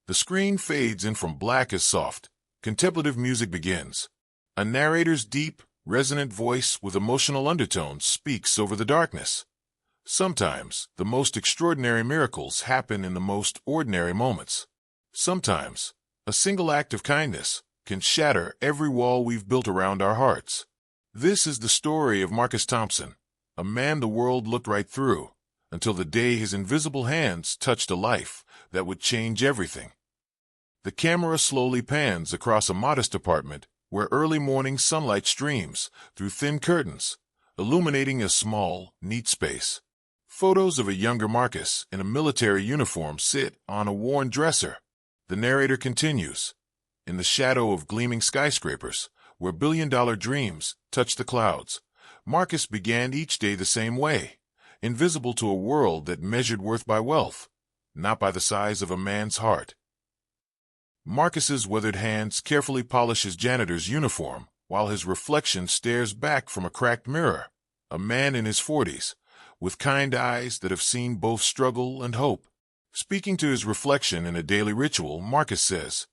The screen fades in from black as soft. Contemplative music begins. A narrator's deep, resonant voice with emotional undertones speaks over the darkness. Sometimes, the most extraordinary miracles happen in the most ordinary moments. Sometimes, a single act of kindness can shatter every wall we've built around our hearts. This is the story of Marcus Thompson, a man the world looked right through, until the day his invisible hands touched a life that would change everything. The camera slowly pans across a modest apartment where early morning sunlight streams through thin curtains, illuminating a small, neat space. Photos of a younger Marcus in a military uniform sit on a worn dresser. The narrator continues. In the shadow of gleaming skyscrapers, where billion-dollar dreams touch the clouds, Marcus began each day the same way, invisible to a world that measured worth by wealth, not by the size of a man's heart. Marcus's weathered hands carefully polish his janitor's uniform, while his reflection stares back from a cracked mirror. A man in his 40s, with kind eyes that have seen both struggle and hope. Speaking to his reflection in a daily ritual, Marcus says,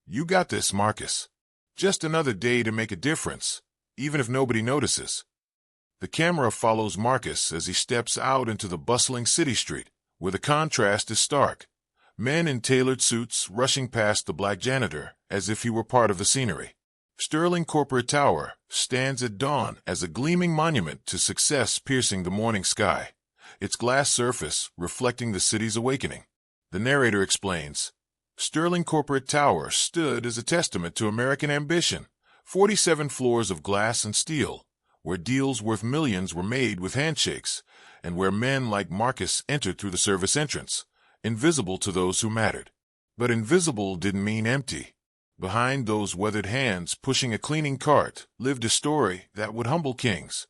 "You got this, Marcus. Just another day to make a difference, even if nobody notices." The camera follows Marcus as he steps out into the bustling city street, where the contrast is stark. Men in tailored suits rushing past the black janitor as if he were part of the scenery. Sterling Corporate Tower stands at dawn as a gleaming monument to success piercing the morning sky, its glass surface reflecting the city's awakening. The narrator explains, Sterling Corporate Tower stood as a testament to American ambition, 47 floors of glass and steel, where deals worth millions were made with handshakes, and where men like Marcus entered through the service entrance, invisible to those who mattered. But invisible didn't mean empty. Behind those weathered hands pushing a cleaning cart lived a story that would humble kings.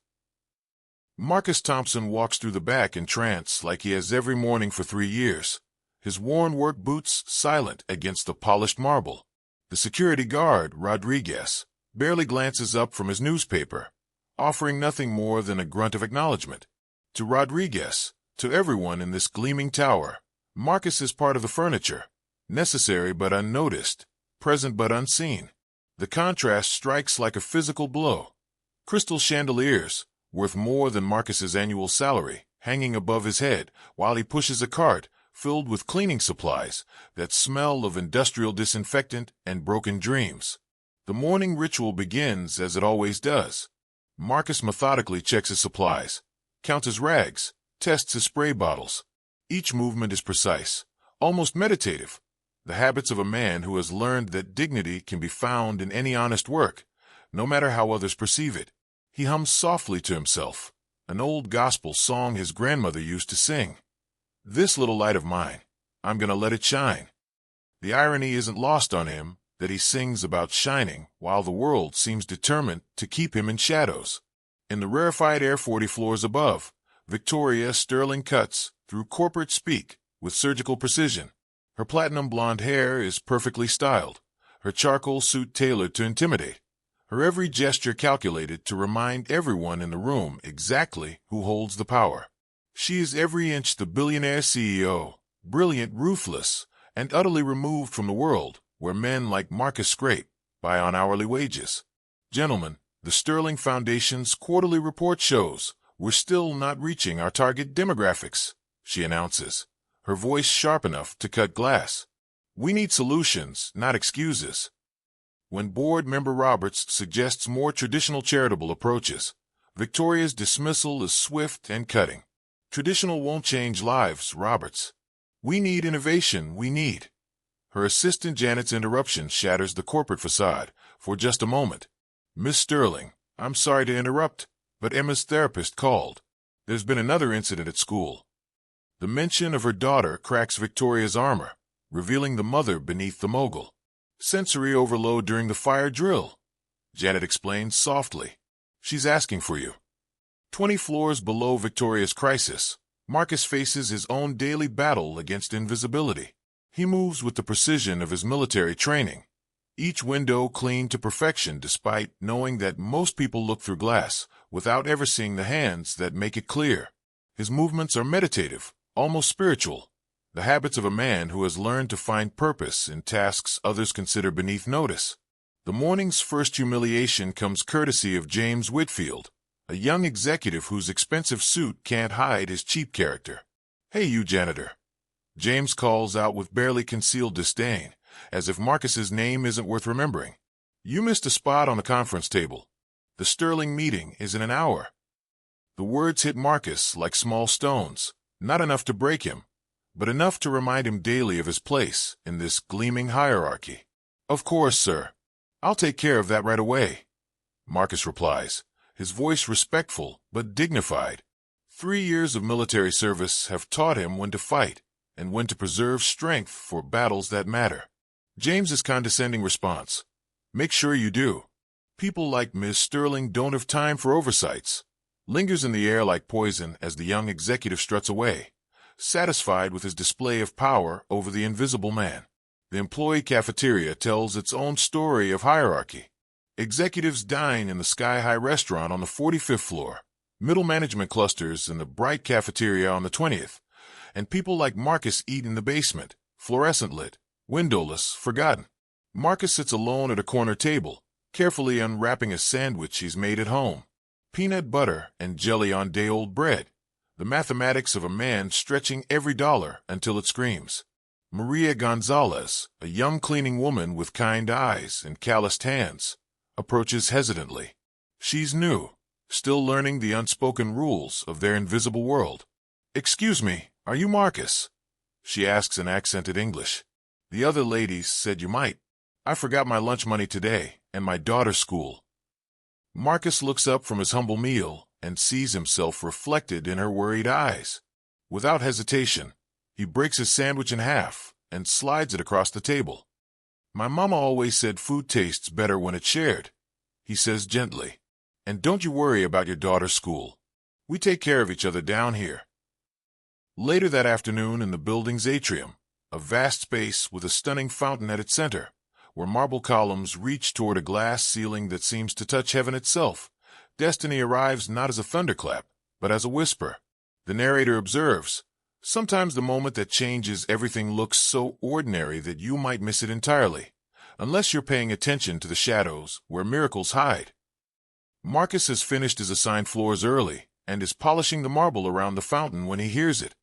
Marcus Thompson walks through the back in trance like he has every morning for 3 years, his worn work boots silent against the polished marble. The security guard, Rodriguez, barely glances up from his newspaper, offering nothing more than a grunt of acknowledgement. To Rodriguez, to everyone in this gleaming tower, Marcus is part of the furniture, necessary but unnoticed, present but unseen. The contrast strikes like a physical blow. Crystal chandeliers, worth more than Marcus's annual salary, hanging above his head while he pushes a cart filled with cleaning supplies that smell of industrial disinfectant and broken dreams. The morning ritual begins as it always does. Marcus methodically checks his supplies, counts his rags, tests his spray bottles. Each movement is precise, almost meditative, the habits of a man who has learned that dignity can be found in any honest work, no matter how others perceive it. He hums softly to himself, an old gospel song his grandmother used to sing. "This little light of mine, I'm gonna let it shine." The irony isn't lost on him that he sings about shining while the world seems determined to keep him in shadows. In the rarefied air 40 floors above, Victoria Sterling cuts through corporate speak with surgical precision. Her platinum blonde hair is perfectly styled, her charcoal suit tailored to intimidate, her every gesture calculated to remind everyone in the room exactly who holds the power. She is every inch the billionaire CEO, brilliant, ruthless, and utterly removed from the world where men like Marcus scrape by on hourly wages. Gentlemen, the Sterling Foundation's quarterly report shows we're still not reaching our target demographics, she announces, her voice sharp enough to cut glass. We need solutions, not excuses. When board member Roberts suggests more traditional charitable approaches, Victoria's dismissal is swift and cutting. Traditional won't change lives, Roberts. We need innovation, we need. Her assistant Janet's interruption shatters the corporate facade for just a moment. Miss Sterling, I'm sorry to interrupt, but Emma's therapist called. There's been another incident at school. The mention of her daughter cracks Victoria's armor, revealing the mother beneath the mogul. Sensory overload during the fire drill, Janet explains softly. She's asking for you. 20 floors below Victoria's crisis, Marcus faces his own daily battle against invisibility. He moves with the precision of his military training, each window cleaned to perfection despite knowing that most people look through glass without ever seeing the hands that make it clear. His movements are meditative, almost spiritual, the habits of a man who has learned to find purpose in tasks others consider beneath notice. The morning's first humiliation comes courtesy of James Whitfield, a young executive whose expensive suit can't hide his cheap character. "Hey, you janitor," James calls out with barely concealed disdain, as if Marcus's name isn't worth remembering. "You missed a spot on the conference table. The Sterling meeting is in an hour." The words hit Marcus like small stones, not enough to break him, but enough to remind him daily of his place in this gleaming hierarchy. "Of course, sir. I'll take care of that right away," Marcus replies, his voice respectful but dignified. 3 years of military service have taught him when to fight and when to preserve strength for battles that matter. James's condescending response, "Make sure you do. People like Ms. Sterling don't have time for oversights," lingers in the air like poison as the young executive struts away, satisfied with his display of power over the invisible man. The employee cafeteria tells its own story of hierarchy. Executives dine in the sky-high restaurant on the 45th floor, middle management clusters in the bright cafeteria on the 20th, and people like Marcus eat in the basement, fluorescent-lit, windowless, forgotten. Marcus sits alone at a corner table, carefully unwrapping a sandwich he's made at home. Peanut butter and jelly on day-old bread, the mathematics of a man stretching every dollar until it screams. Maria Gonzalez, a young cleaning woman with kind eyes and calloused hands, approaches hesitantly. She's new, still learning the unspoken rules of their invisible world. "Excuse me, are you Marcus?" she asks in accented English. "The other ladies said you might. I forgot my lunch money today and my daughter's school." Marcus looks up from his humble meal and sees himself reflected in her worried eyes. Without hesitation, he breaks his sandwich in half and slides it across the table. "My mama always said food tastes better when it's shared," he says gently. "And don't you worry about your daughter's school. We take care of each other down here." Later that afternoon in the building's atrium, a vast space with a stunning fountain at its center, where marble columns reach toward a glass ceiling that seems to touch heaven itself, destiny arrives not as a thunderclap, but as a whisper. The narrator observes, "Sometimes the moment that changes everything looks so ordinary that you might miss it entirely, unless you're paying attention to the shadows where miracles hide." Marcus has finished his assigned floors early and is polishing the marble around the fountain when he hears it,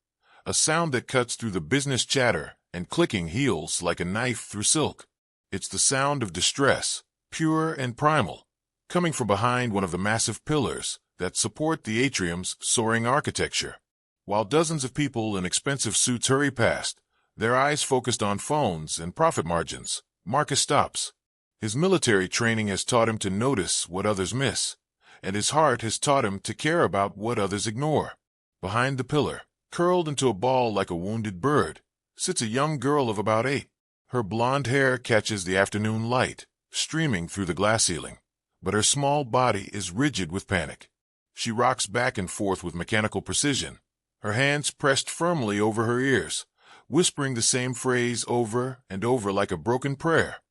a sound that cuts through the business chatter and clicking heels like a knife through silk. It's the sound of distress, pure and primal, coming from behind one of the massive pillars that support the atrium's soaring architecture. While dozens of people in expensive suits hurry past, their eyes focused on phones and profit margins, Marcus stops. His military training has taught him to notice what others miss, and his heart has taught him to care about what others ignore. Behind the pillar, curled into a ball like a wounded bird, sits a young girl of about 8. Her blonde hair catches the afternoon light, streaming through the glass ceiling, but her small body is rigid with panic. She rocks back and forth with mechanical precision, her hands pressed firmly over her ears, whispering the same phrase over and over like a broken prayer.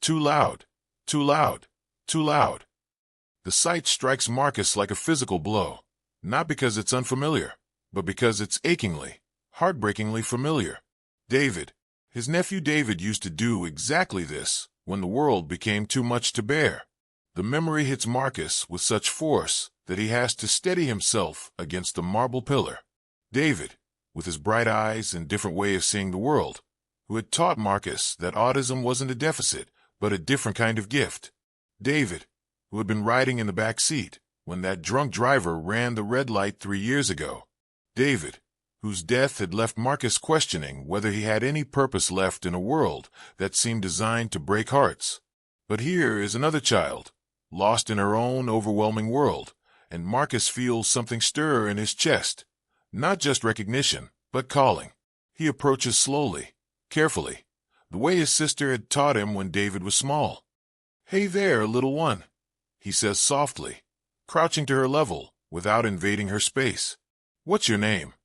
"Too loud, too loud, too loud." The sight strikes Marcus like a physical blow, not because it's unfamiliar, but because it's achingly, heartbreakingly familiar. David, his nephew David, used to do exactly this when the world became too much to bear. The memory hits Marcus with such force that he has to steady himself against the marble pillar. David, with his bright eyes and different way of seeing the world, who had taught Marcus that autism wasn't a deficit, but a different kind of gift. David, who had been riding in the back seat when that drunk driver ran the red light 3 years ago. David, whose death had left Marcus questioning whether he had any purpose left in a world that seemed designed to break hearts. But here is another child, lost in her own overwhelming world, and Marcus feels something stir in his chest. Not just recognition, but calling. He approaches slowly, carefully, the way his sister had taught him when David was small. "Hey there, little one," he says softly, crouching to her level without invading her space. "What's your name?"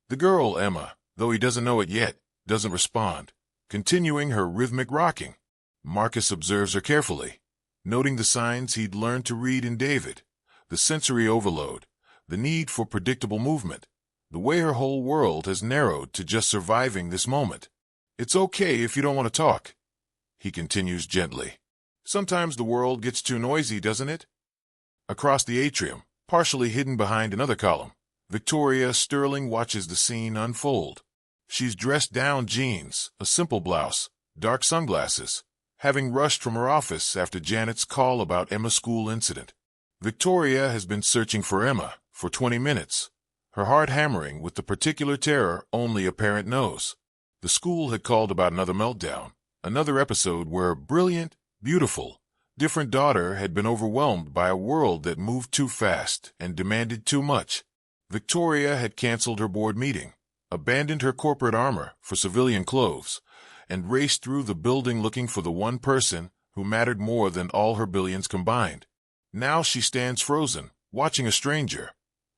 The girl, Emma, though he doesn't know it yet, doesn't respond, continuing her rhythmic rocking. Marcus observes her carefully, noting the signs he'd learned to read in David, the sensory overload, the need for predictable movement, the way her whole world has narrowed to just surviving this moment. "It's okay if you don't want to talk," he continues gently. "Sometimes the world gets too noisy, doesn't it?" Across the atrium, partially hidden behind another column, Victoria Sterling watches the scene unfold. She's dressed down jeans, a simple blouse, dark sunglasses, having rushed from her office after Janet's call about Emma's school incident. Victoria has been searching for Emma for 20 minutes, her heart hammering with the particular terror only a parent knows. The school had called about another meltdown, another episode where a brilliant, beautiful, different daughter had been overwhelmed by a world that moved too fast and demanded too much. Victoria had canceled her board meeting, abandoned her corporate armor for civilian clothes, and raced through the building looking for the one person who mattered more than all her billions combined. Now she stands frozen, watching a stranger,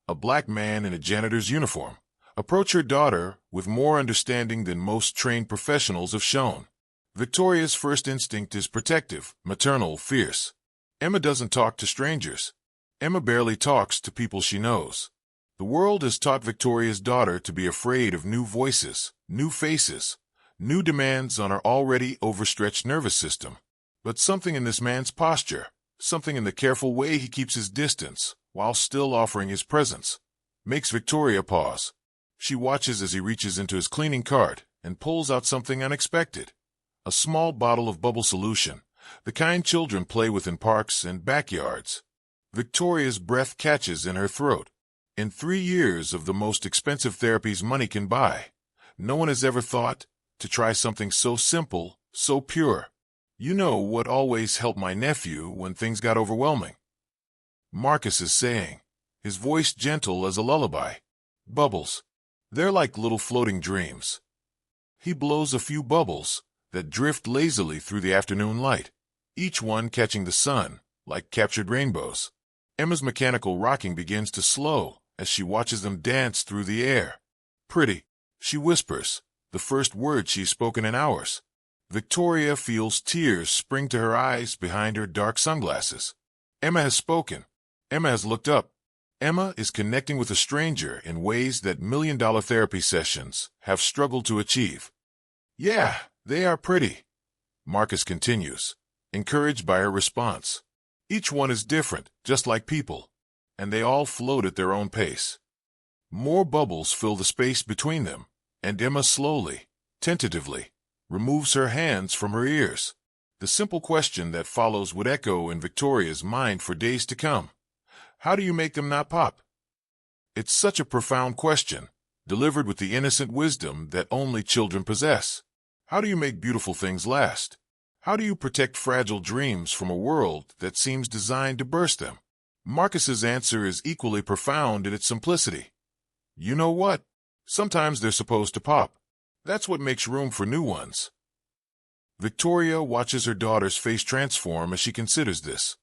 a black man in a janitor's uniform, approach her daughter with more understanding than most trained professionals have shown. Victoria's first instinct is protective, maternal, fierce. Emma doesn't talk to strangers. Emma barely talks to people she knows. The world has taught Victoria's daughter to be afraid of new voices, new faces, new demands on her already overstretched nervous system. But something in this man's posture, something in the careful way he keeps his distance while still offering his presence, makes Victoria pause. She watches as he reaches into his cleaning cart and pulls out something unexpected. A small bottle of bubble solution, the kind children play with in parks and backyards. Victoria's breath catches in her throat. In 3 years of the most expensive therapies money can buy, no one has ever thought to try something so simple, so pure. "You know what always helped my nephew when things got overwhelming?" Marcus is saying, his voice gentle as a lullaby. "Bubbles. They're like little floating dreams." He blows a few bubbles that drift lazily through the afternoon light, each one catching the sun like captured rainbows. Emma's mechanical rocking begins to slow as she watches them dance through the air. "Pretty," she whispers, the first word she's spoken in hours. Victoria feels tears spring to her eyes behind her dark sunglasses. Emma has spoken. Emma has looked up. Emma is connecting with a stranger in ways that million-dollar therapy sessions have struggled to achieve. "Yeah, they are pretty," Marcus continues, encouraged by her response. "Each one is different, just like people, and they all float at their own pace." More bubbles fill the space between them, and Emma slowly, tentatively, removes her hands from her ears. The simple question that follows would echo in Victoria's mind for days to come. How do you make them not pop? It's such a profound question, delivered with the innocent wisdom that only children possess. How do you make beautiful things last? How do you protect fragile dreams from a world that seems designed to burst them? Marcus's answer is equally profound in its simplicity. You know what? Sometimes they're supposed to pop. That's what makes room for new ones. Victoria watches her daughter's face transform as she considers this.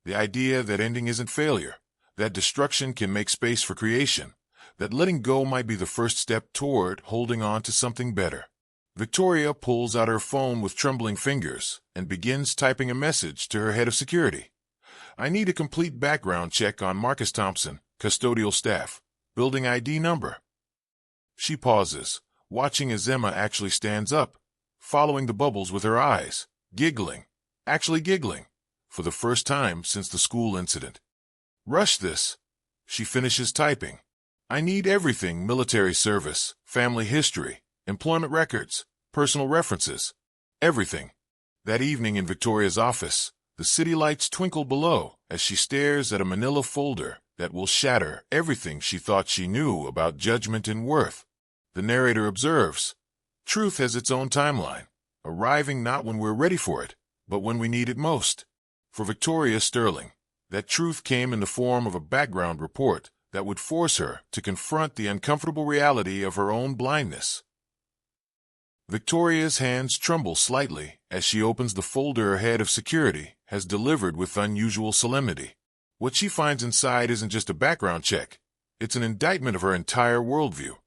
The idea that ending isn't failure, that destruction can make space for creation, that letting go might be the first step toward holding on to something better. Victoria pulls out her phone with trembling fingers and begins typing a message to her head of security. "I need a complete background check on Marcus Thompson, custodial staff, building ID number." She pauses, watching as Emma actually stands up, following the bubbles with her eyes, giggling, actually giggling, for the first time since the school incident. "Rush this." She finishes typing. "I need everything: military service, family history, employment records, personal references, everything." That evening in Victoria's office, the city lights twinkle below as she stares at a manila folder that will shatter everything she thought she knew about judgment and worth. The narrator observes, "Truth has its own timeline, arriving not when we're ready for it, but when we need it most." For Victoria Sterling, that truth came in the form of a background report that would force her to confront the uncomfortable reality of her own blindness. Victoria's hands tremble slightly as she opens the folder her head of security has delivered with unusual solemnity. What she finds inside isn't just a background check. It's an indictment of her entire worldview.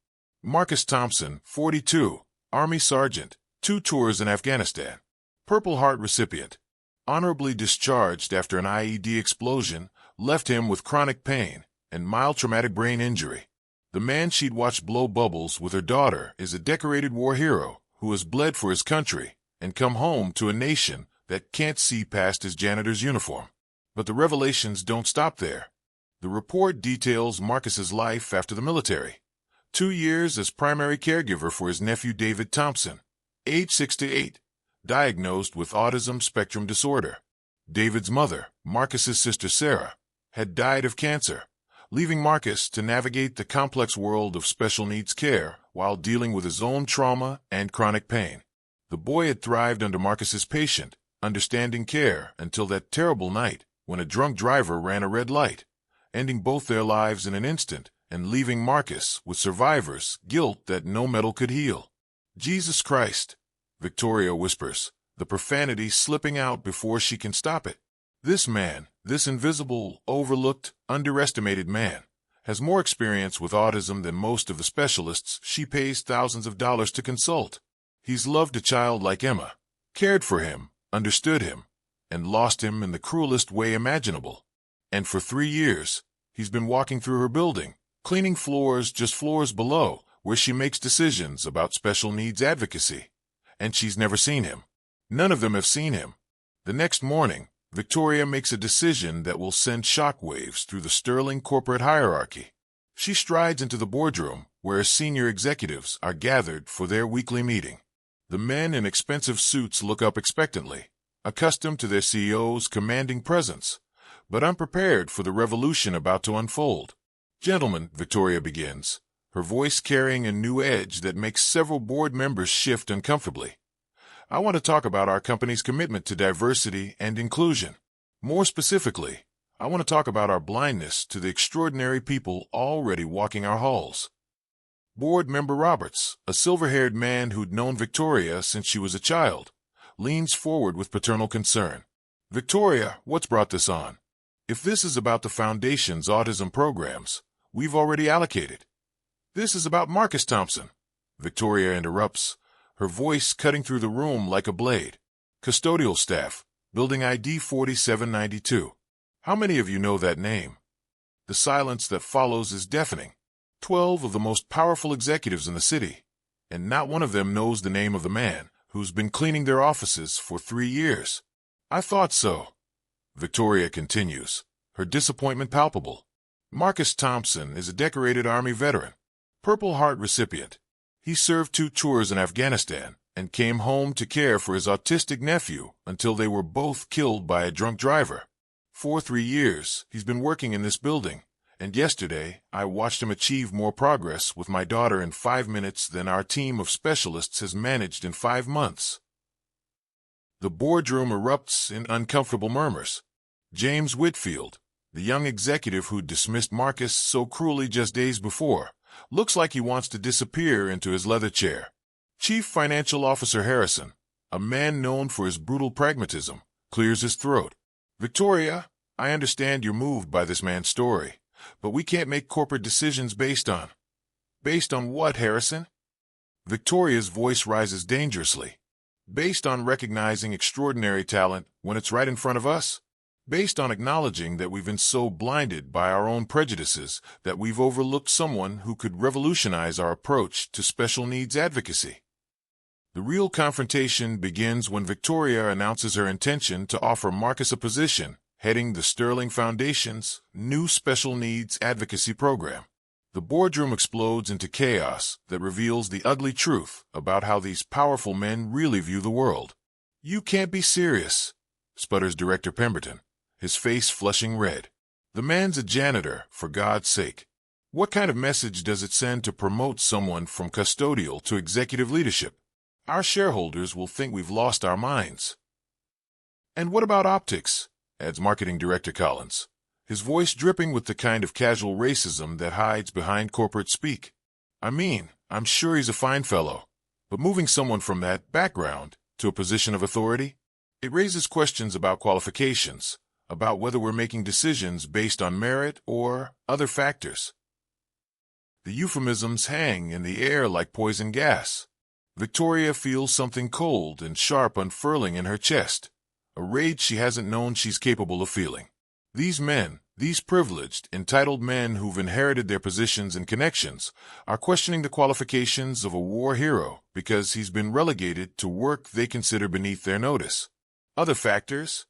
Marcus Thompson, 42, Army Sergeant, 2 tours in Afghanistan, Purple Heart recipient, honorably discharged after an IED explosion left him with chronic pain and mild traumatic brain injury. The man she'd watched blow bubbles with her daughter is a decorated war hero who has bled for his country and come home to a nation that can't see past his janitor's uniform. But the revelations don't stop there. The report details Marcus's life after the military. 2 years as primary caregiver for his nephew David Thompson, age 6 to 8, diagnosed with autism spectrum disorder. David's mother, Marcus's sister Sarah, had died of cancer, leaving Marcus to navigate the complex world of special needs care while dealing with his own trauma and chronic pain. The boy had thrived under Marcus's patient, understanding care until that terrible night when a drunk driver ran a red light, ending both their lives in an instant and leaving Marcus with survivor's guilt that no medal could heal. Jesus Christ, Victoria whispers, the profanity slipping out before she can stop it. This man, this invisible, overlooked, underestimated man, has more experience with autism than most of the specialists she pays thousands of dollars to consult. He's loved a child like Emma, cared for him, understood him, and lost him in the cruelest way imaginable. And for 3 years, he's been walking through her building, cleaning floors just floors below, where she makes decisions about special needs advocacy. And she's never seen him. None of them have seen him. The next morning, Victoria makes a decision that will send shockwaves through the sterling corporate hierarchy. She strides into the boardroom, where senior executives are gathered for their weekly meeting. The men in expensive suits look up expectantly, accustomed to their CEO's commanding presence, but unprepared for the revolution about to unfold. "Gentlemen," Victoria begins, her voice carrying a new edge that makes several board members shift uncomfortably. "I want to talk about our company's commitment to diversity and inclusion. More specifically, I want to talk about our blindness to the extraordinary people already walking our halls." Board member Roberts, a silver-haired man who'd known Victoria since she was a child, leans forward with paternal concern. "Victoria, what's brought this on? If this is about the Foundation's autism programs, we've already allocated." "This is about Marcus Thompson," Victoria interrupts, her voice cutting through the room like a blade. "Custodial staff, Building ID 4792. How many of you know that name?" The silence that follows is deafening. 12 of the most powerful executives in the city, and not one of them knows the name of the man who's been cleaning their offices for 3 years. "I thought so," Victoria continues, her disappointment palpable. "Marcus Thompson is a decorated Army veteran, Purple Heart recipient. He served 2 tours in Afghanistan and came home to care for his autistic nephew until they were both killed by a drunk driver. For 3 years, he's been working in this building, and yesterday I watched him achieve more progress with my daughter in 5 minutes than our team of specialists has managed in 5 months." The boardroom erupts in uncomfortable murmurs. James Whitfield, the young executive who dismissed Marcus so cruelly just days before, looks like he wants to disappear into his leather chair. Chief Financial Officer Harrison, a man known for his brutal pragmatism, clears his throat. "Victoria, I understand you're moved by this man's story, but we can't make corporate decisions based on..." "Based on what, Harrison?" Victoria's voice rises dangerously. "Based on recognizing extraordinary talent when it's right in front of us. Based on acknowledging that we've been so blinded by our own prejudices that we've overlooked someone who could revolutionize our approach to special needs advocacy." The real confrontation begins when Victoria announces her intention to offer Marcus a position heading the Sterling Foundation's new special needs advocacy program. The boardroom explodes into chaos that reveals the ugly truth about how these powerful men really view the world. "You can't be serious," sputters Director Pemberton, his face flushing red. "The man's a janitor, for God's sake. What kind of message does it send to promote someone from custodial to executive leadership? Our shareholders will think we've lost our minds." "And what about optics?" adds Marketing Director Collins, his voice dripping with the kind of casual racism that hides behind corporate speak. "I mean, I'm sure he's a fine fellow, but moving someone from that background to a position of authority, it raises questions about qualifications, about whether we're making decisions based on merit or other factors." The euphemisms hang in the air like poison gas. Victoria feels something cold and sharp unfurling in her chest, a rage she hasn't known she's capable of feeling. These men, These privileged, entitled men who've inherited their positions and connections are questioning the qualifications of a war hero because he's been relegated to work they consider beneath their notice. Other factors?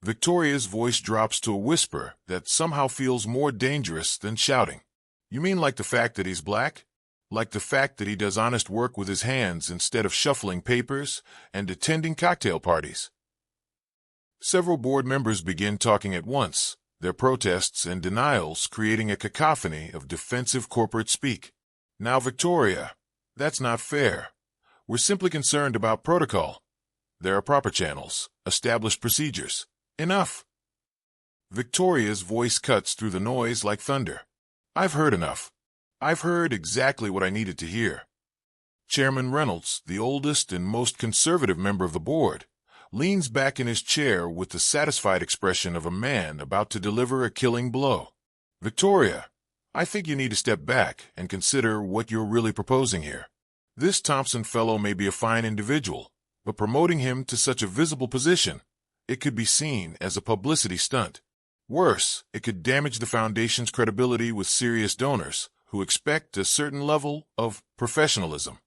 Victoria's voice drops to a whisper that somehow feels more dangerous than shouting. You mean like the fact that he's black? Like the fact that he does honest work with his hands instead of shuffling papers and attending cocktail parties? Several board members begin talking at once, their protests and denials creating a cacophony of defensive corporate speak. Now, Victoria, that's not fair. We're simply concerned about protocol. There are proper channels, established procedures. Enough. Victoria's voice cuts through the noise like thunder. I've heard enough. I've heard exactly what I needed to hear. Chairman Reynolds, the oldest and most conservative member of the board, leans back in his chair with the satisfied expression of a man about to deliver a killing blow. Victoria, I think you need to step back and consider what you're really proposing here. This Thompson fellow may be a fine individual, but promoting him to such a visible position, it could be seen as a publicity stunt. Worse, it could damage the foundation's credibility with serious donors who expect a certain level of professionalism.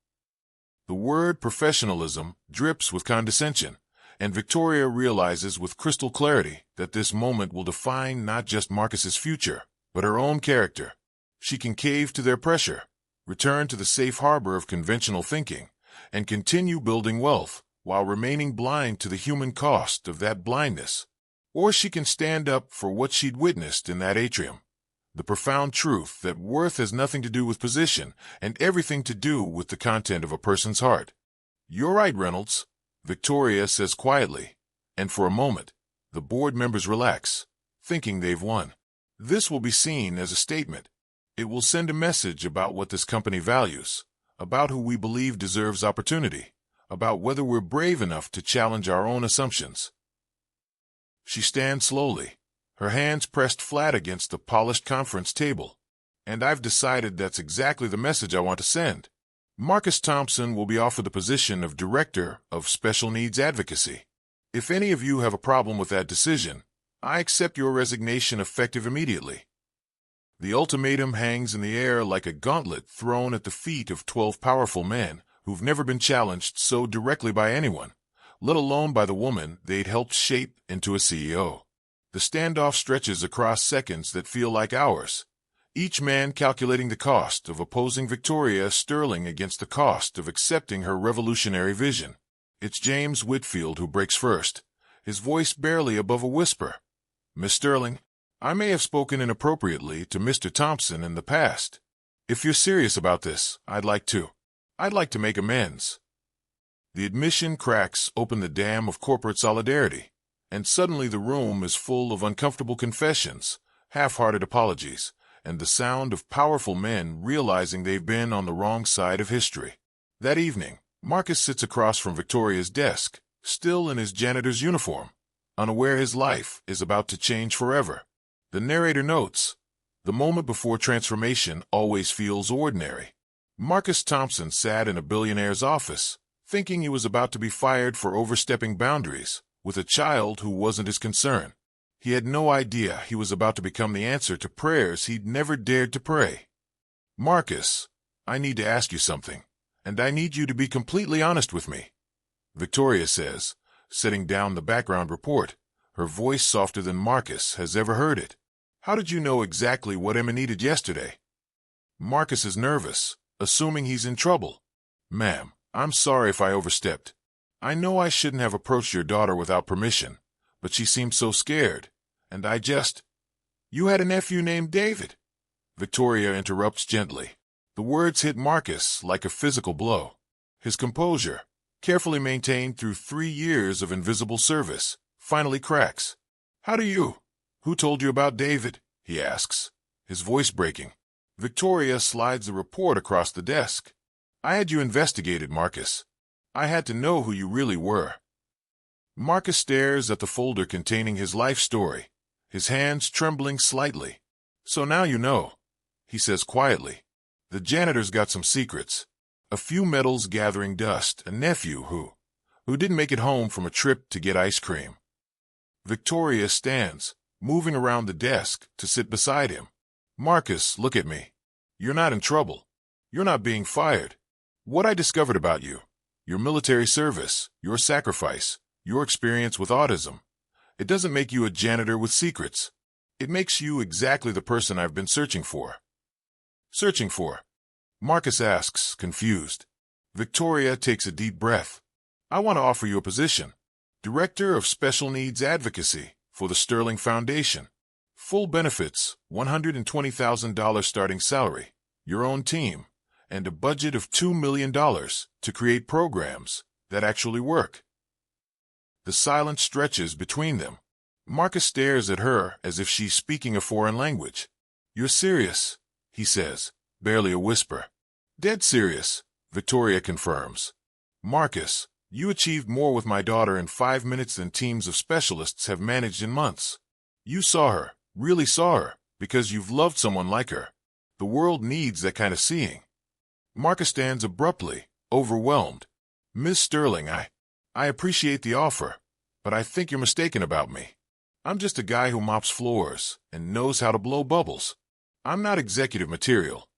The word professionalism drips with condescension, and Victoria realizes with crystal clarity that this moment will define not just Marcus's future, but her own character. She can cave to their pressure, return to the safe harbor of conventional thinking, and continue building wealth while remaining blind to the human cost of that blindness. Or she can stand up for what she'd witnessed in that atrium, the profound truth that worth has nothing to do with position and everything to do with the content of a person's heart. You're right, Reynolds, Victoria says quietly, and for a moment, the board members relax, thinking they've won. This will be seen as a statement. It will send a message about what this company values, about who we believe deserves opportunity, about whether we're brave enough to challenge our own assumptions. She stands slowly, her hands pressed flat against the polished conference table. And I've decided that's exactly the message I want to send. Marcus Thompson will be offered the position of Director of Special Needs Advocacy. If any of you have a problem with that decision, I accept your resignation effective immediately. The ultimatum hangs in the air like a gauntlet thrown at the feet of 12 powerful men who've never been challenged so directly by anyone, let alone by the woman they'd helped shape into a CEO. The standoff stretches across seconds that feel like hours, each man calculating the cost of opposing Victoria Sterling against the cost of accepting her revolutionary vision. It's James Whitfield who breaks first, his voice barely above a whisper. Miss Sterling, I may have spoken inappropriately to Mr. Thompson in the past. If you're serious about this, I'd like to make amends. The admission cracks open the dam of corporate solidarity, and suddenly the room is full of uncomfortable confessions, half-hearted apologies, and the sound of powerful men realizing they've been on the wrong side of history. That evening, Marcus sits across from Victoria's desk, still in his janitor's uniform, unaware his life is about to change forever. The narrator notes, the moment before transformation always feels ordinary. Marcus Thompson sat in a billionaire's office, thinking he was about to be fired for overstepping boundaries, with a child who wasn't his concern. He had no idea he was about to become the answer to prayers he'd never dared to pray. Marcus, I need to ask you something, and I need you to be completely honest with me, Victoria says, setting down the background report, her voice softer than Marcus has ever heard it. How did you know exactly what Emma needed yesterday? Marcus is nervous, assuming he's in trouble. Ma'am, I'm sorry if I overstepped. I know I shouldn't have approached your daughter without permission, but she seemed so scared, and You had a nephew named David. Victoria interrupts gently. The words hit Marcus like a physical blow. His composure, carefully maintained through 3 years of invisible service, finally cracks. Who told you about David? He asks, his voice breaking. Victoria slides the report across the desk. I had you investigated, Marcus. I had to know who you really were. Marcus stares at the folder containing his life story, his hands trembling slightly. So now you know, he says quietly. The janitor's got some secrets. A few medals gathering dust, a nephew who didn't make it home from a trip to get ice cream. Victoria stands, moving around the desk to sit beside him. Marcus, look at me. You're not in trouble. You're not being fired. What I discovered about you, your military service, your sacrifice, your experience with autism, it doesn't make you a janitor with secrets. It makes you exactly the person I've been searching for. Searching for? Marcus asks, confused. Victoria takes a deep breath. I want to offer you a position. Director of Special Needs Advocacy for the Sterling Foundation. Full benefits, $120,000 starting salary, your own team, and a budget of $2 million to create programs that actually work. The silence stretches between them. Marcus stares at her as if she's speaking a foreign language. You're serious, he says, barely a whisper. Dead serious, Victoria confirms. Marcus, you achieved more with my daughter in 5 minutes than teams of specialists have managed in months. You saw her, really saw her, because you've loved someone like her. The world needs that kind of seeing. Marcus stands abruptly, overwhelmed. Miss Sterling, I appreciate the offer, but I think you're mistaken about me. I'm just a guy who mops floors and knows how to blow bubbles. I'm not executive material.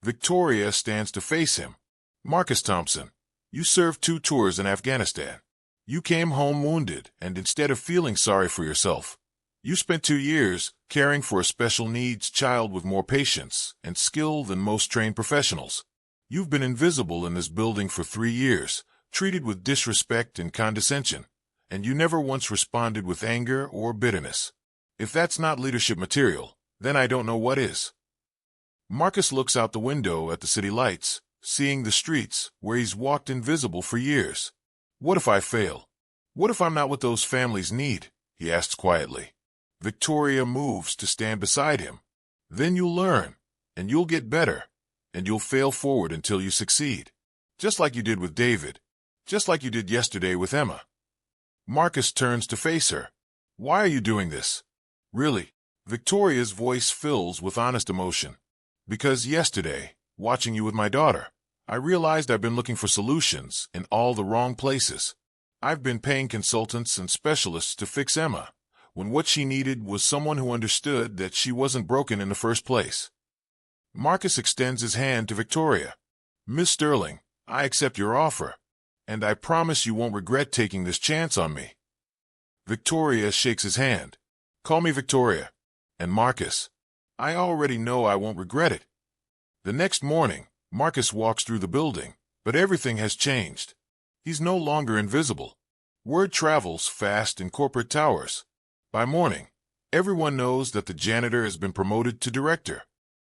Victoria stands to face him. Marcus Thompson, you served 2 tours in Afghanistan. You came home wounded, and instead of feeling sorry for yourself, you spent 2 years caring for a special needs child with more patience and skill than most trained professionals. You've been invisible in this building for 3 years, treated with disrespect and condescension, and you never once responded with anger or bitterness. If that's not leadership material, then I don't know what is. Marcus looks out the window at the city lights, seeing the streets where he's walked invisible for years. What if I fail? What if I'm not what those families need? He asks quietly. Victoria moves to stand beside him. Then you'll learn, and you'll get better, and you'll fail forward until you succeed. Just like you did with David. Just like you did yesterday with Emma. Marcus turns to face her. Why are you doing this? Really? Victoria's voice fills with honest emotion. Because yesterday, watching you with my daughter, I realized I've been looking for solutions in all the wrong places. I've been paying consultants and specialists to fix Emma, when what she needed was someone who understood that she wasn't broken in the first place. Marcus extends his hand to Victoria. Miss Sterling, I accept your offer, and I promise you won't regret taking this chance on me. Victoria shakes his hand. Call me Victoria. And Marcus, I already know I won't regret it. The next morning, Marcus walks through the building, but everything has changed. He's no longer invisible. Word travels fast in corporate towers. By morning, everyone knows that the janitor has been promoted to director.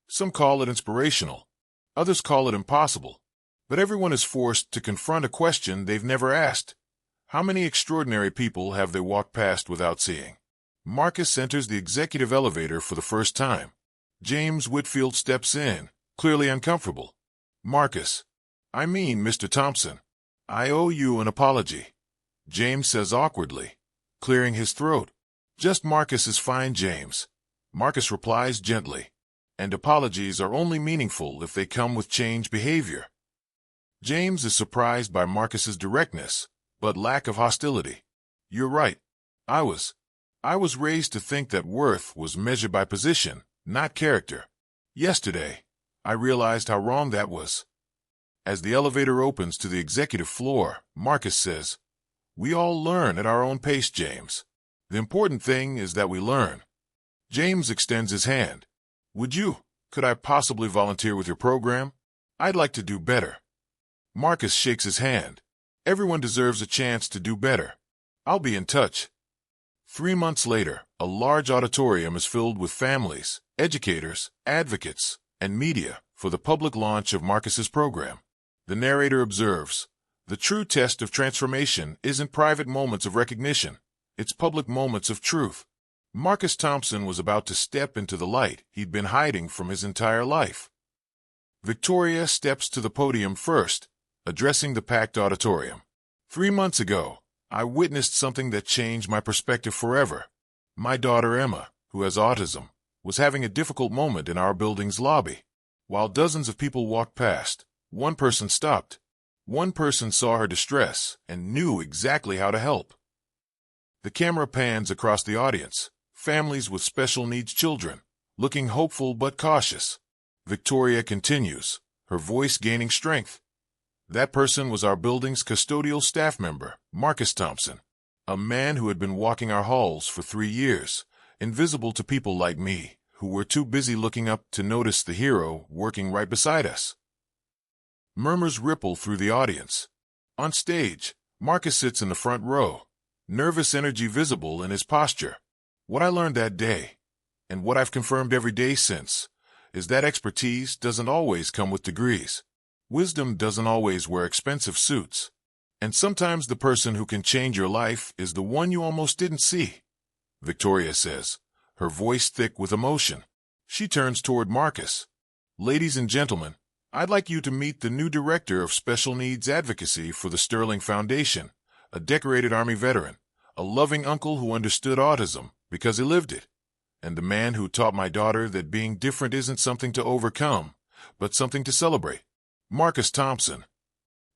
Some call it inspirational. Others call it impossible. But everyone is forced to confront a question they've never asked. How many extraordinary people have they walked past without seeing? Marcus enters the executive elevator for the first time. James Whitfield steps in, clearly uncomfortable. Marcus, I mean, Mr. Thompson, I owe you an apology, James says awkwardly, clearing his throat. Just Marcus is fine, James. Marcus replies gently. And apologies are only meaningful if they come with changed behavior. James is surprised by Marcus's directness, but lack of hostility. You're right. I was raised to think that worth was measured by position, not character. Yesterday, I realized how wrong that was. As the elevator opens to the executive floor, Marcus says, We all learn at our own pace, James. The important thing is that we learn. James extends his hand. Could I possibly volunteer with your program? I'd like to do better. Marcus shakes his hand. Everyone deserves a chance to do better. I'll be in touch. 3 months later, a large auditorium is filled with families, educators, advocates, and media for the public launch of Marcus's program. The narrator observes, the true test of transformation isn't private moments of recognition, it's public moments of truth. Marcus Thompson was about to step into the light he'd been hiding from his entire life. Victoria steps to the podium first, addressing the packed auditorium. 3 months ago, I witnessed something that changed my perspective forever. My daughter Emma, who has autism, was having a difficult moment in our building's lobby. While dozens of people walked past, one person stopped. One person saw her distress and knew exactly how to help. The camera pans across the audience, families with special needs children, looking hopeful but cautious. Victoria continues, her voice gaining strength. That person was our building's custodial staff member, Marcus Thompson, a man who had been walking our halls for 3 years, invisible to people like me, who were too busy looking up to notice the hero working right beside us. Murmurs ripple through the audience. On stage, Marcus sits in the front row, nervous energy visible in his posture. What I learned that day, and what I've confirmed every day since, is that expertise doesn't always come with degrees. Wisdom doesn't always wear expensive suits. And sometimes the person who can change your life is the one you almost didn't see. Victoria says, her voice thick with emotion. She turns toward Marcus. Ladies and gentlemen, I'd like you to meet the new director of Special Needs Advocacy for the Sterling Foundation, a decorated Army veteran, a loving uncle who understood autism because he lived it, and the man who taught my daughter that being different isn't something to overcome, but something to celebrate. Marcus Thompson.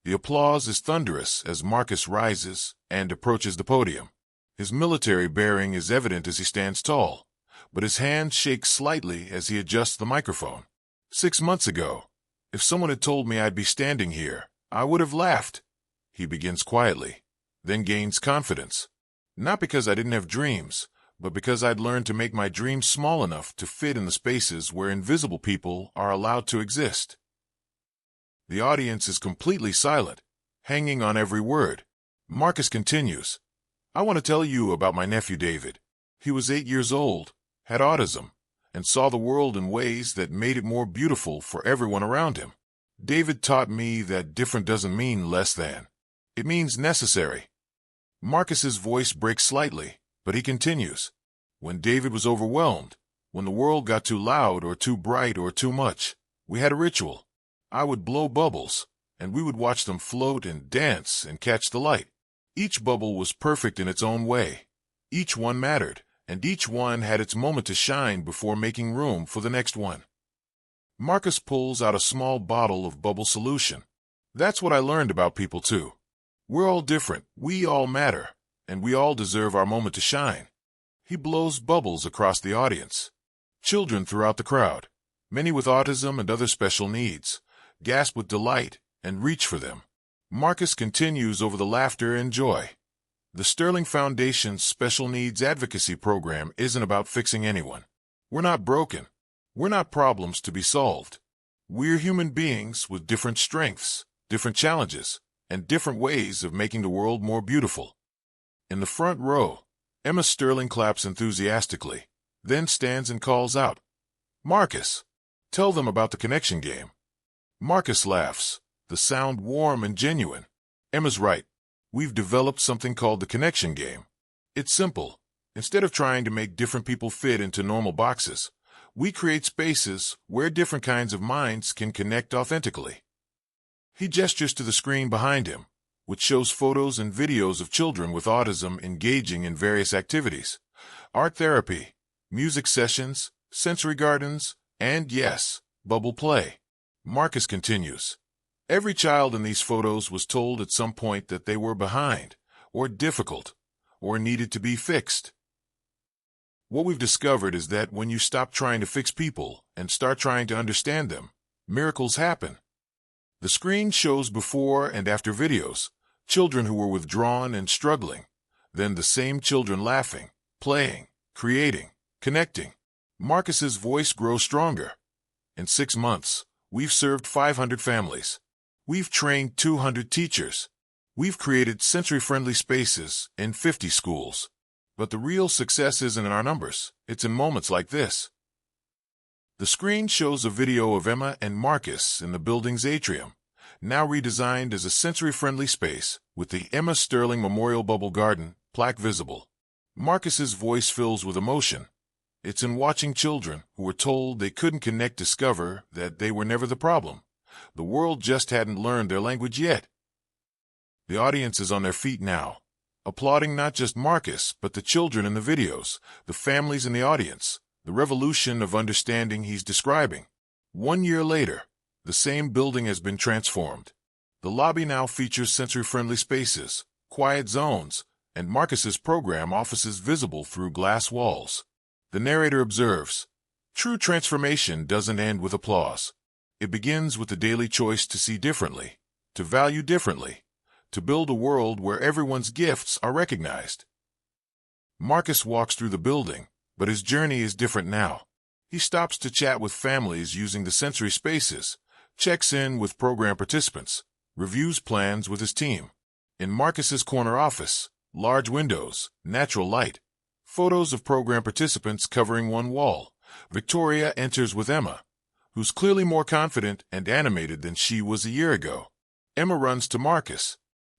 The applause is thunderous as Marcus rises and approaches the podium. His military bearing is evident as he stands tall, but his hand shakes slightly as he adjusts the microphone. 6 months ago, if someone had told me I'd be standing here, I would have laughed. He begins quietly, then gains confidence. Not because I didn't have dreams, but because I'd learned to make my dreams small enough to fit in the spaces where invisible people are allowed to exist. The audience is completely silent, hanging on every word. Marcus continues, I want to tell you about my nephew David. He was 8 years old, had autism, and saw the world in ways that made it more beautiful for everyone around him. David taught me that different doesn't mean less than. It means necessary. Marcus's voice breaks slightly, but he continues. When David was overwhelmed, when the world got too loud or too bright or too much, we had a ritual. I would blow bubbles, and we would watch them float and dance and catch the light. Each bubble was perfect in its own way. Each one mattered, and each one had its moment to shine before making room for the next one. Marcus pulls out a small bottle of bubble solution. That's what I learned about people too. We're all different, we all matter, and we all deserve our moment to shine. He blows bubbles across the audience. Children throughout the crowd, many with autism and other special needs, gasp with delight and reach for them. Marcus continues over the laughter and joy. The Sterling Foundation's Special Needs Advocacy Program isn't about fixing anyone. We're not broken. We're not problems to be solved. We're human beings with different strengths, different challenges, and different ways of making the world more beautiful. In the front row, Emma Sterling claps enthusiastically, then stands and calls out, Marcus, tell them about the connection game. Marcus laughs, the sound warm and genuine. Emma's right. We've developed something called the connection game. It's simple. Instead of trying to make different people fit into normal boxes, we create spaces where different kinds of minds can connect authentically. He gestures to the screen behind him, which shows photos and videos of children with autism engaging in various activities, art therapy, music sessions, sensory gardens, and yes, bubble play. Marcus continues. Every child in these photos was told at some point that they were behind, or difficult, or needed to be fixed. What we've discovered is that when you stop trying to fix people and start trying to understand them, miracles happen. The screen shows before and after videos, children who were withdrawn and struggling, then the same children laughing, playing, creating, connecting. Marcus's voice grows stronger. In 6 months, we've served 500 families. We've trained 200 teachers. We've created sensory-friendly spaces in 50 schools. But the real success isn't in our numbers, it's in moments like this. The screen shows a video of Emma and Marcus in the building's atrium, now redesigned as a sensory-friendly space with the Emma Sterling Memorial Bubble Garden plaque visible. Marcus's voice fills with emotion. It's in watching children who were told they couldn't connect discover that they were never the problem. The world just hadn't learned their language yet. The audience is on their feet now, applauding not just Marcus, but the children in the videos, the families in the audience, the revolution of understanding he's describing. 1 year later, the same building has been transformed. The lobby now features sensory-friendly spaces, quiet zones, and Marcus's program offices visible through glass walls. The narrator observes, "True transformation doesn't end with applause. It begins with the daily choice to see differently, to value differently, to build a world where everyone's gifts are recognized." Marcus walks through the building, but his journey is different now. He stops to chat with families using the sensory spaces, checks in with program participants, reviews plans with his team. In Marcus's corner office, large windows, natural light, photos of program participants covering one wall. Victoria enters with Emma, who's clearly more confident and animated than she was a year ago. Emma runs to Marcus.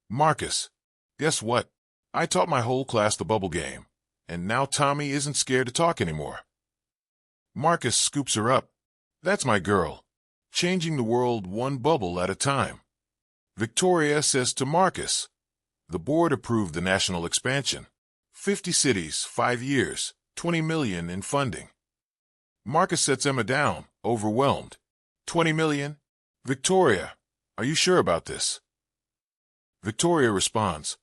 "Marcus, guess what? I taught my whole class the bubble game, and now Tommy isn't scared to talk anymore." Marcus scoops her up. "That's my girl, changing the world one bubble at a time." Victoria says to Marcus, "The board approved the national expansion. 50 cities, 5 years, 20 million in funding." Marcus sets Emma down, overwhelmed. 20 million? Victoria, are you sure about this?" Victoria responds,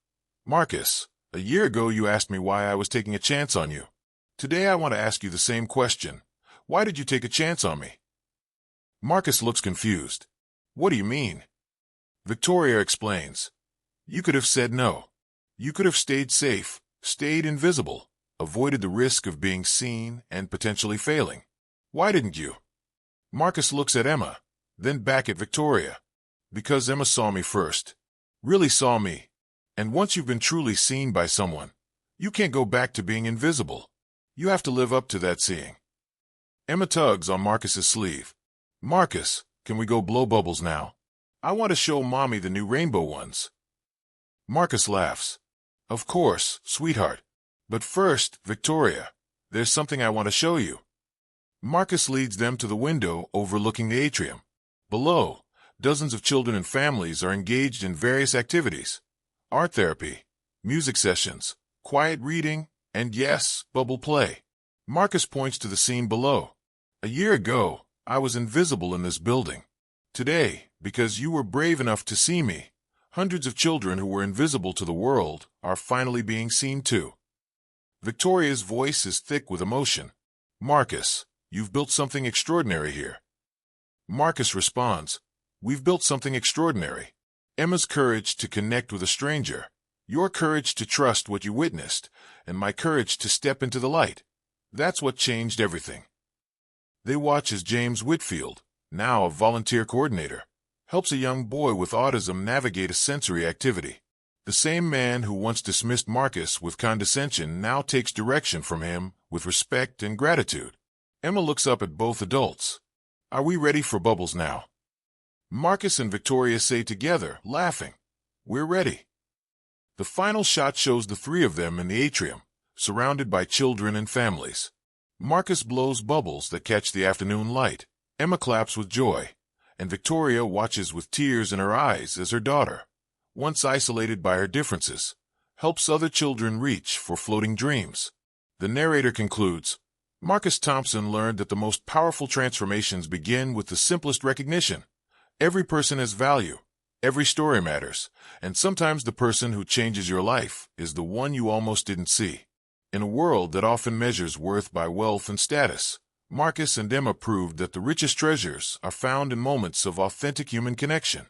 "Marcus, a year ago you asked me why I was taking a chance on you. Today I want to ask you the same question. Why did you take a chance on me?" Marcus looks confused. "What do you mean?" Victoria explains, "You could have said no. You could have stayed safe, stayed invisible, avoided the risk of being seen and potentially failing. Why didn't you?" Marcus looks at Emma, then back at Victoria. "Because Emma saw me first. Really saw me. And once you've been truly seen by someone, you can't go back to being invisible. You have to live up to that seeing." Emma tugs on Marcus's sleeve. "Marcus, can we go blow bubbles now? I want to show Mommy the new rainbow ones." Marcus laughs. "Of course, sweetheart. But first, Victoria, there's something I want to show you." Marcus leads them to the window overlooking the atrium. Below, dozens of children and families are engaged in various activities: art therapy, music sessions, quiet reading, and yes, bubble play. Marcus points to the scene below. "A year ago, I was invisible in this building. Today, because you were brave enough to see me, hundreds of children who were invisible to the world are finally being seen too." Victoria's voice is thick with emotion. "Marcus, you've built something extraordinary here." Marcus responds, "We've built something extraordinary. Emma's courage to connect with a stranger, your courage to trust what you witnessed, and my courage to step into the light. That's what changed everything." They watch as James Whitfield, now a volunteer coordinator, helps a young boy with autism navigate a sensory activity. The same man who once dismissed Marcus with condescension now takes direction from him with respect and gratitude. Emma looks up at both adults. "Are we ready for bubbles now?" Marcus and Victoria say together, laughing, "We're ready." The final shot shows the three of them in the atrium, surrounded by children and families. Marcus blows bubbles that catch the afternoon light. Emma claps with joy, and Victoria watches with tears in her eyes as her daughter, once isolated by her differences, helps other children reach for floating dreams. The narrator concludes, "Marcus Thompson learned that the most powerful transformations begin with the simplest recognition. Every person has value, every story matters, and sometimes the person who changes your life is the one you almost didn't see." In a world that often measures worth by wealth and status, Marcus and Emma proved that the richest treasures are found in moments of authentic human connection.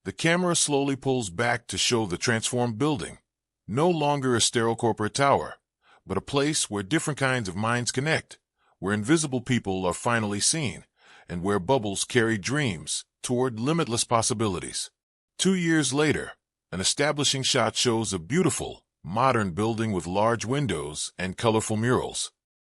The camera slowly pulls back to show the transformed building, no longer a sterile corporate tower, but a place where different kinds of minds connect, where invisible people are finally seen, and where bubbles carry dreams toward limitless possibilities. 2 years later, an establishing shot shows a beautiful, modern building with large windows and colorful murals.